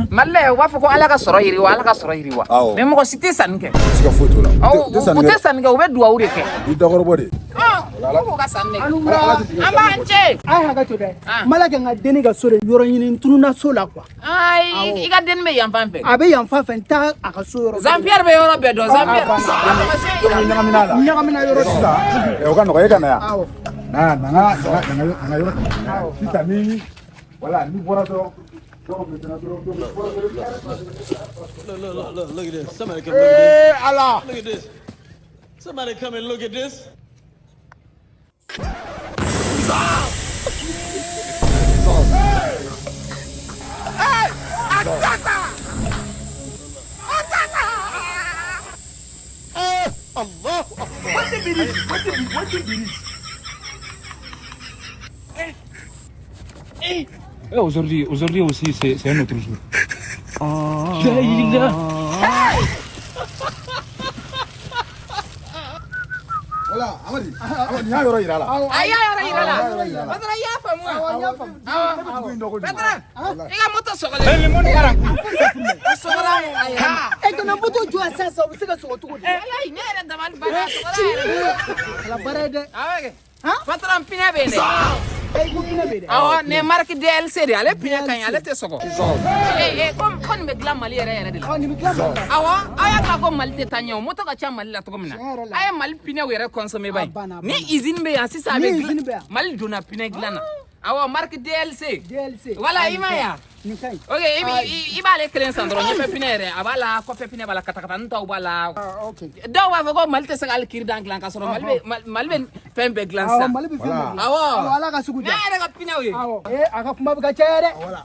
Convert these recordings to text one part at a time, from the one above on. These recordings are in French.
Malle wa fa ko ala ka soro yiri wa mais mo ko cité sanke sika foto la o te sanke o be duwa ure ke di dagoro bode ko ka sanne amba anje ai haga to dai malaka nga deni ga sore yoro nyini tununa sola kwa ai iga den me yan fanfe abe yan fanfe ta aka so yoro Jean-Pierre be yoro be do Jean-Pierre nyagamina yoro sa e o kana kana ya na yoro sita ni wala ni bora to Look at this. Somebody come look at this. Allah. Look at this. Somebody come and look at this. Hey! Atata! Allah. What the bilis? Aujourd'hui aussi, c'est un autre jour. Voilà, Amadi ya yoro irala. Aya yoro irala. Badra ya famu. Badra. Iga moto sokole. Le monde garant. Sokole aya. e kana moto jua sasa ubisika so to gudi Ala inere damal bara sokole. la barade Awege. Badra mpine bene. e gudina be Awa ne marque DLC de ale pine kan ale te soko. Kon me glam mali yere de. ni mikla Awa aya ka ko malte tanyo moto ka cha mali la to mina. Aya mal pine were consommer bay. Ni izine be asisa be mal dona pine glana. Awa marque DLC. Wala imaya. ni kai Okay, ibale kelen sandro nyepe pinere abala ko fe pine bala katakata ntaw bala. okay Daw wa ko malte sagal kir dan glan ka soro malbe fembe glan sa. malibi fembe Awo. ala ka sugu Na era ka pine we. aka kuma buga chere Voilà.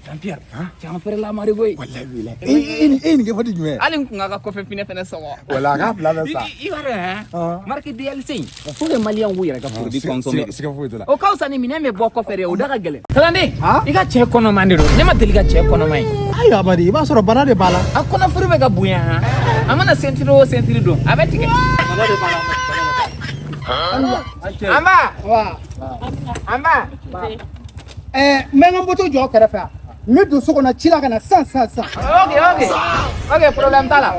Jean-Pierre, tiens faire la mari boy. Wallahi bila. Ini ke fadi jume. Alin ku nga ko fe pine fene so. Wala ka plana sa. Iware marque DLC. Faut que malien wuire ka pour di consommer. Sika foto la. O kausa ni mineme boko fere o daga gele. Kalande, iga che kono mandiro. Nema deliga che kono mai. ai abadi ba soro banade bala Akona furube ga buya ha. Amana sentiro do. Abetike. banade bala Amba, wa amba. menga moto jo karafa mi do so kona chila kana san Okay, problem tala.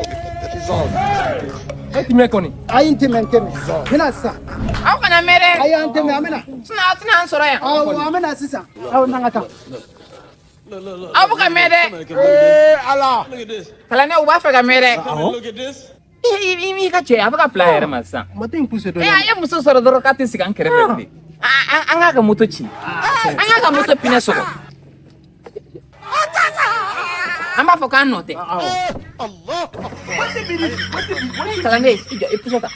Et tu me connais. ai inteme mina sa Aw kana mere. ai anteme amena Tina ansoro ya. amena sisa aw nangata Aw buka mere. Somebody come look at this. Allah. Look at this. Kalane uba fe ga mere. Come and look at this. Imi ka che abuka player masa. matin puse do Aye muso soro doro kati sikan kerebe. Anga ga moto chi. Anga ga moto pine soko. Amba fo kan note. Allah. Kalane ipusota.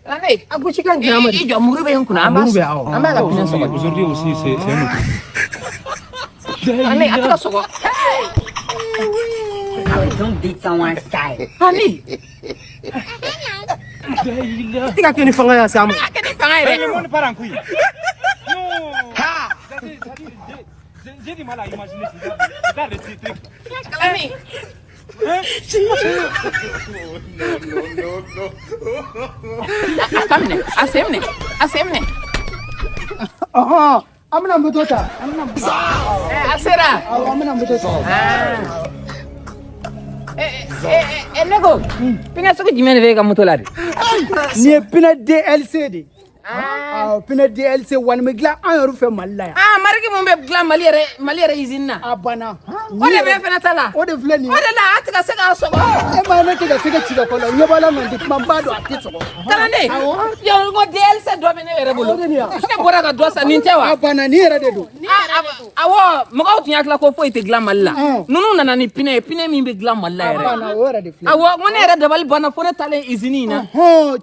Kalane agu chikan gramar ijo murube yankuna amba. Amba ga pine soko. Aujourd'hui aussi, c'est un autre jour. Kalane atuka soko. Don't beat someone's style. Hani. tika keni fanga ya samu Akeni pangaire. Le monde part en couille. Non. J'ai du mal à imaginer ça. Regarde le truc. Kalane. Akamne, asemne. amena mutota Asera. amena mutota Nego. Pina soko jimene vega mutolari. ni pina DLC de pina DLC wan megla an yoru fe malla ya Mariki mumbe gla maliere izinna. abana Ole be fena tala. o de fleni Ole la atika sega soko. e ma ne tiga tiga tiga ko la nyobala mandi mambado atiso Kalande. Yo ngo DLC do bene were bolo. Ode niya. Ke bora ga dosa nintewa. abana ni era de do Awo mo tinya kla ko foite gla malla. Nunu nana ni pine mi be gla malla ere. abana o era de fleni Awo ngone era dabal bana fona tale izini na.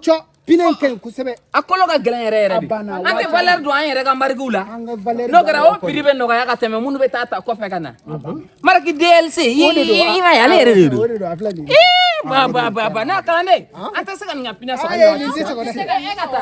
cho pinen ken kusebe Akolo ga glan ere de. Abana, Ante valeur do an ere ga marigula. anga valeri No gara o piribe no ga ya ka teme munu be tata ko fe kana. Maraki DLC ima ya le ere do. o de do aflani Ba na kalande. Anta sega nga pina so. Aye, ni sisa ko na. Sega egata.